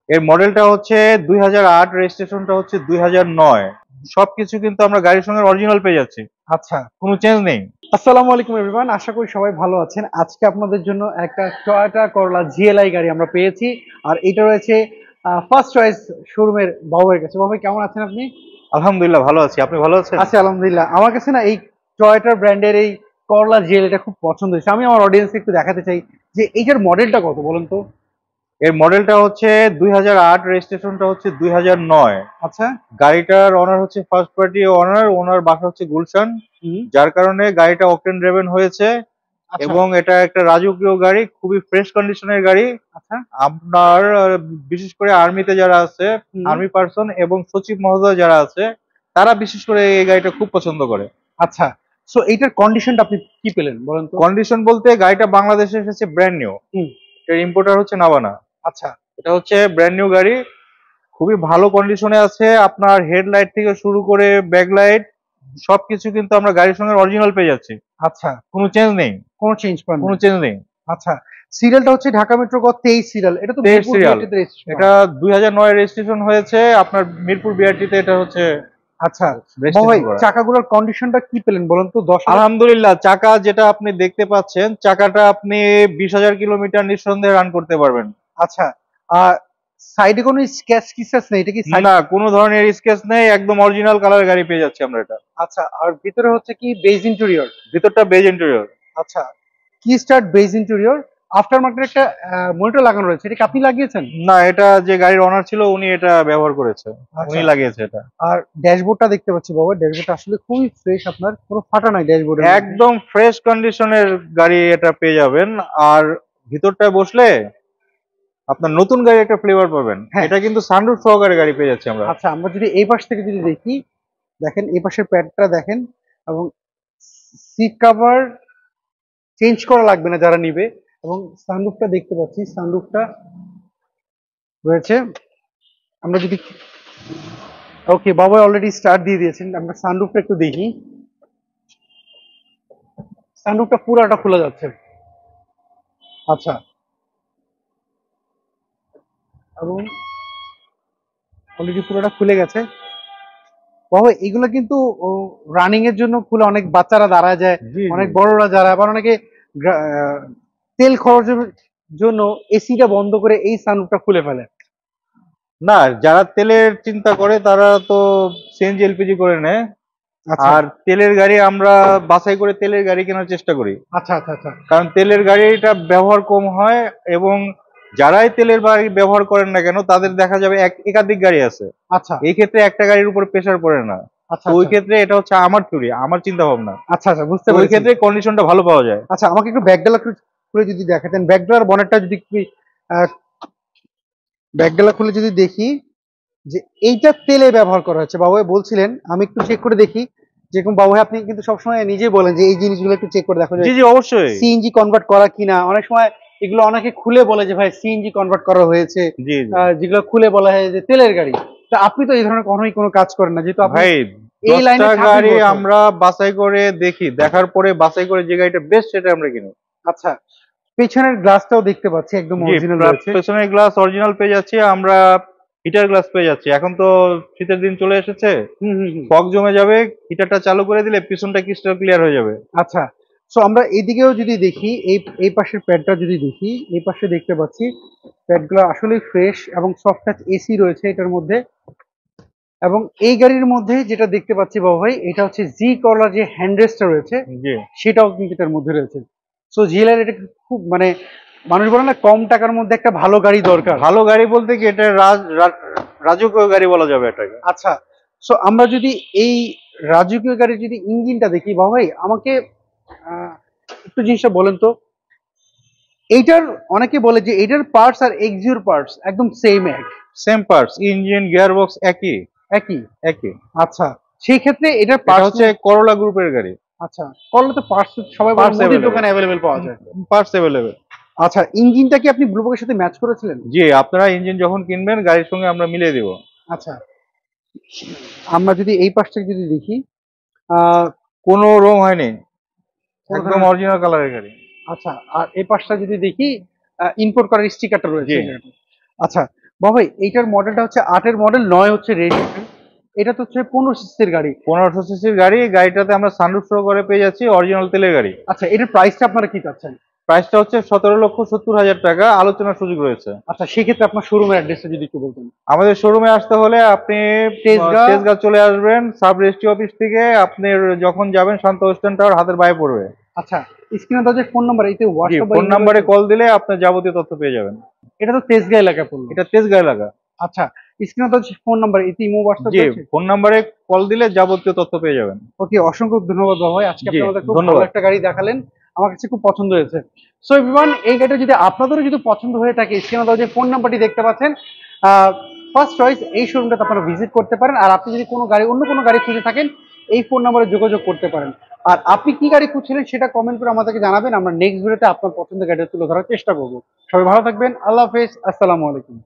এর মডেলটা হচ্ছে 2008, রেজিস্ট্রেশনটা হচ্ছে 2009। সবকিছু কিন্তু আমরা গাড়ির সঙ্গে অরিজিনাল পেয়ে যাচ্ছি, আচ্ছা, কোনো চেঞ্জ নেই। আসসালামু আলাইকুম এভরিওয়ান, আশা করি সবাই ভালো আছেন। আজকে আপনাদের জন্য একটা টয়োটা করলা জিএলআই গাড়ি আমরা পেয়েছি, আর এটা রয়েছে ফার্স্ট চয়েস শোরুমের বাবুয়ের কাছে। বাবু কেমন আছেন আপনি? আলহামদুলিল্লাহ ভালো আছি, আপনি ভালো আছেন? আছি আলহামদুলিল্লাহ। আমার কাছে না এই টয়োটার ব্র্যান্ডের এই করলা জিএলআইটা খুব পছন্দ হয়েছে। আমি আমার অডিয়েন্সকে একটু দেখাতে চাই যে এইটার মডেলটা কত, বলুন তো। এর মডেলটা হচ্ছে 2008, রেজিস্ট্রেশনটা হচ্ছে 2009। আচ্ছা। গাড়িটার অনার হচ্ছে ফার্স্ট পার্টি ওনার, ওনার বাসা হচ্ছে গুলশান, হুম। যার কারণে গাড়িটা অকটেন ড্রিভেন হয়েছে। আচ্ছা। এবং এটা একটা রাজকীয় গাড়ি, খুবই ফ্রেশ কন্ডিশনের গাড়ি। আচ্ছা। আপনার বিশেষ করে আর্মিতে যারা আছে, হুম। আর্মি পার্সন এবং সচিব মহোদয় যারা আছে, তারা বিশেষ করে এই গাড়িটা খুব পছন্দ করে। আচ্ছা, সো এইটার কন্ডিশনটা আপনি কি পেলেন বলেন তো। কন্ডিশন বলতে গাড়িটা বাংলাদেশে এসেছে ব্র্যান্ড নিউ। হুম। এর ইম্পোর্টার হচ্ছে নাভানা। আচ্ছা। এটা হচ্ছে ব্র্যান্ড নিউ গাড়ি, খুবই ভালো কন্ডিশনে আছে। আপনার হেডলাইট থেকে শুরু করে ব্যাকলাইট সবকিছু কিন্তু আমরা গাড়ির সঙ্গে অরিজিনাল পেয়ে যাচ্ছি, আচ্ছা, কোনো চেঞ্জ নেই। কোনো চেঞ্জ পান কোনো নাই। চেঞ্জ নেই। আচ্ছা, সিরিয়ালটা হচ্ছে ঢাকা মেট্রো গ 23 সিরিয়াল। এটা তো 23 মিরপুর সিরিয়াল। বিআরটিতে রেজিস্ট্রেশন। এটা 2009 রেজিস্ট্রেশন হয়েছে, আপনার মিরপুর বিআরটিতে এটা হচ্ছে আচ্ছা, ভাই রেজিস্ট্রেশন করা। চাকাগুলোর কন্ডিশনটা কি পেলেন বলুন তো। 10 আলহামদুলিল্লাহ, চাকা যেটা আপনি দেখতে পাচ্ছেন, চাকাটা আপনি 20,000 কিলোমিটার নিঃসন্দেহে রান করতে পারবেন। আচ্ছা, আর সাইডে কোনো স্ক্র্যাচ কিসেস নেই, এটা কি সাইড? না, কোনো ধরনের স্কেচ নেই, একদম অরিজিনাল কালার গাড়ি পেয়ে যাচ্ছি আমরা এটা। আচ্ছা, আর ভিতরে হচ্ছে কি বেজ ইন্টেরিয়র? ভিতরটা বেজ ইন্টেরিয়র। আচ্ছা, কি start beige interior. After market একটা মনিটর লাগানো রয়েছে, এটা কি আপনি লাগিয়েছেন? না, এটা যে গাড়ির অনার ছিল উনি এটা ব্যবহার করেছে, আচ্ছা, উনি লাগিয়েছে এটা। আর ড্যাশবোর্ডটা দেখতে পাচ্ছি বাবা, ড্যাশবোর্ডটা আসলে খুবই ফ্রেশ, আপনার কোনো ফাটা নাই ড্যাশবোর্ডের মধ্যে। একদম ফ্রেশ কন্ডিশনের গাড়ি এটা পেয়ে যাবেন। আর ভিতরটায় বসলে আপনার নতুন গাড়ি একটা ফ্লেভার পাবেন। হ্যাঁ। এটা কিন্তু সানরুফ সহকারে গাড়ি পেয়ে যাচ্ছি আমরা। আচ্ছা, আমরা যদি এই পাশ থেকে যদি দেখি, দেখেন এই পাশের প্যাডটা দেখেন, এবং সিট কভার চেঞ্জ করা লাগবে না যারা নিবে। এবং সানরুফটা দেখতে পাচ্ছি, সানরুফটা রয়েছে। আমরা যদি, ওকে বাবা অলরেডি স্টার্ট দিয়ে দিয়েছেন, আমরা সানরুফটা একটু দেখি। সানরুফটা পুরাটা খোলা যাচ্ছে। আচ্ছা, এবং অলরেডি পুরোটা খুলে গেছে। বাবা এগুলো কিন্তু রানিং এর জন্য খুলে, অনেক বাচ্চারা দাঁড়া যায়, জি জি। অনেক বড়রা যারা, আবার অনেকে তেল খরচের জন্য এসিটা বন্ধ করে এই সানরুফটা খুলে ফেলে। না, যারা তেলের চিন্তা করে তারা তো সিএনজি এলপিজি করে নেয়। আচ্ছা। আর তেলের গাড়ি আমরা বাছাই করে তেলের গাড়ি কেনার চেষ্টা করি, আচ্ছা। আচ্ছা। আচ্ছা। কারণ তেলের গাড়িটা ব্যবহার কম হয়। এবং যারাই তেলের গাড়ি ব্যবহার করেন না কেন, তাদের দেখা যাবে একাধিক গাড়ি আছে। আচ্ছা। এই ক্ষেত্রে একটা গাড়ির উপর প্রেসার পড়ে না। আচ্ছা। তো ওই আচ্ছা। ক্ষেত্রে এটা হচ্ছে আমার থিওরি, আমার চিন্তা ভাবনা। আচ্ছা। আচ্ছা, বুঝতে তো ওই পেরেছি। ক্ষেত্রে কন্ডিশনটা ভালো পাওয়া যায়। আচ্ছা, আমাকে একটু ব্যাকডালা খুলে যদি দেখাতেন, ব্যাকডালার বনেটটা যদি একটু, ব্যাকডালা খুলে যদি দেখি যে এইটা তেলে ব্যবহার করা হচ্ছে। বাবু বলছিলেন, আমি একটু চেক করে দেখি। যেরকম বাবু আপনি কিন্তু সবসময় নিজেই বলেন যে এই জিনিসগুলো একটু চেক করে দেখো যে জি জি, অবশ্যই। সিএনজি কনভার্ট করা কিনা। অনেক সময় এগুলো অনেকে খুলে বলে যে ভাই সিএনজি কনভার্ট করা হয়েছে, জি জি যেগুলো খুলে বলা হয় যে তেলের গাড়ি। তা আপনি তো এই ধরনের কখনোই কোনো কাজ করেন না, যেহেতু আপনি ভাই, এই লাইনে 10টা 26 গাড়ি বছর। আমরা বাছাই করে দেখি, দেখার পরে বাছাই করে যে গাড়িটা বেস্ট সেটা আমরা কিনি। আচ্ছা, পেছনের গ্লাসটাও দেখতে পাচ্ছি একদম জি, অরিজিনাল রয়েছে। পেছনের গ্লাস অরিজিনাল পেয়ে যাচ্ছি আমরা। হিটার গ্লাস পেয়ে যাচ্ছি। এখন তো শীতের দিন চলে এসেছে, হুম হুম হুম। ফগ জমে যাবে, হিটারটা চালু করে দিলে পিছনটা ক্রিস্টাল ক্লিয়ার হয়ে যাবে। আচ্ছা, সো আমরা এইদিকেও যদি দেখি, এই এই পাশের প্যাডটা যদি দেখি, এই পাশে দেখতে পাচ্ছি প্যাডগুলো আসলে ফ্রেশ এবং সফট টাচ এসি রয়েছে এটার মধ্যে। এবং এই গাড়ির মধ্যে যেটা দেখতে পাচ্ছি বাবু ভাই, এটা হচ্ছে জি করলার যে হ্যান্ডরেস্টটা রয়েছে, জি। সেটাও কিন্তু এটার মধ্যে রয়েছে। সো জিএলআর এটা খুব মানে, মানুষ বলে না কম টাকার মধ্যে একটা ভালো গাড়ি দরকার। ভালো গাড়ি বলতে কি, এটা রাজকীয় গাড়ি বলা যাবে এটাকে। আচ্ছা, সো আমরা যদি এই রাজকীয় গাড়ির যদি ইঞ্জিনটা দেখি বাবু ভাই, আমাকে আহ, একটু জিনিসটা বলেন তো। এইটার অনেকে বলে যে এটার পার্টস আর এক্সিওর পার্টস একদম same same parts, engine gear box একই। একই। একই। আচ্ছা, সেই ক্ষেত্রে এটার এটা পার্টস হচ্ছে করলা গ্রুপের গাড়ি। আচ্ছা, করলে তো পার্টস সবাই বলে পার্টস মুদির অ্যাভেলেবেল। দোকানে অ্যাভেলেবেল পাওয়া যায়। Parts available. আচ্ছা, ইঞ্জিনটা কি আপনি ব্লুবকের সাথে ম্যাচ করেছিলেন? জি, আপনারা ইঞ্জিন যখন কিনবেন গাড়ির সঙ্গে আমরা মিলিয়ে দিব। আচ্ছা, আমরা যদি এই পাশ থেকে যদি দেখি, আহ কোনো রং হয়নি, কোনো একদম ধরনের, অরিজিনাল কালারের গাড়ি। আচ্ছা, আর এই পাশটা যদি দেখি, ইম্পোর্ট করার স্টিকারটা রয়েছে জি। এই জায়গাটায়। আচ্ছা, বাবা এইটার মডেলটা হচ্ছে 8-এর মডেল, 9 হচ্ছে রেজিস্ট্রেশন। এটা তো হচ্ছে 15 সিসির গাড়ি। 1500 সিসির গাড়ি, গাড়িটাতে আমরা সানরুফ সহ করে পেয়ে যাচ্ছি, অরিজিনাল তেলের গাড়ি। আচ্ছা, এটার প্রাইসটা আপনারা কি চাচ্ছেন? প্রাইসটা হচ্ছে 17,70,000 টাকা, আলোচনার সুযোগ রয়েছে। আচ্ছা, সেক্ষেত্রে আপনার শোরুমের অ্যাড্রেসটা যদি একটু বলতেন। আমাদের শোরুমে আসতে হলে আপনি তেজগাঁ। তেজগাঁ চলে আসবেন, সাব রেজিস্ট্রি অফিস থেকে আপনি যখন যাবেন শান্ত ওয়েস্টার্ন টাওয়ার হাতের বায়ে পড়বে। আচ্ছা, স্ক্রিনে তো যে ফোন নাম্বার, এতে জি, হোয়াটসঅ্যাপ ফোন নাম্বারে কল দিলে আপনার যাবতীয় তথ্য পেয়ে যাবেন। এটা তো তেজগাঁ এলাকায় পড়লো। এটা তেজগাঁ এলাকা। আচ্ছা, স্ক্রিনে তো ফোন নাম্বার, এতে ইমো হোয়াটসঅ্যাপ জি, রয়েছে? ফোন নাম্বারে কল দিলে যাবতীয় তথ্য পেয়ে যাবেন। ওকে, অসংখ্য ধন্যবাদ বাবা ভাই, আজকে জি, আপনি আমাদের খুব ভালো ধন্যবাদ। একটা গাড়ি দেখালেন, আমার কাছে খুব পছন্দ হয়েছে। সো এভরিওয়ান, এই গাড়িটা যদি আপনাদেরও যদি পছন্দ হয়ে থাকে, স্ক্রিনে তো যে ফোন নাম্বারটি দেখতে পাচ্ছেন, ফার্স্ট চয়েস এই শোরুমটাতে আপনারা ভিজিট করতে পারেন। আর আপনি যদি কোনো গাড়ি, অন্য কোনো গাড়ি খুঁজে থাকেন, এই ফোন নাম্বারে যোগাযোগ করতে পারেন। আর আপনি কি গাড়ি খুঁজছিলেন সেটা কমেন্ট করে আমাদেরকে জানাবেন, আমরা নেক্সট ভিডিওতে আপনার পছন্দের গাড়িটা তুলে ধরার চেষ্টা করবো। সবাই ভালো থাকবেন, আল্লাহ হাফেজ, আসসালামু আলাইকুম।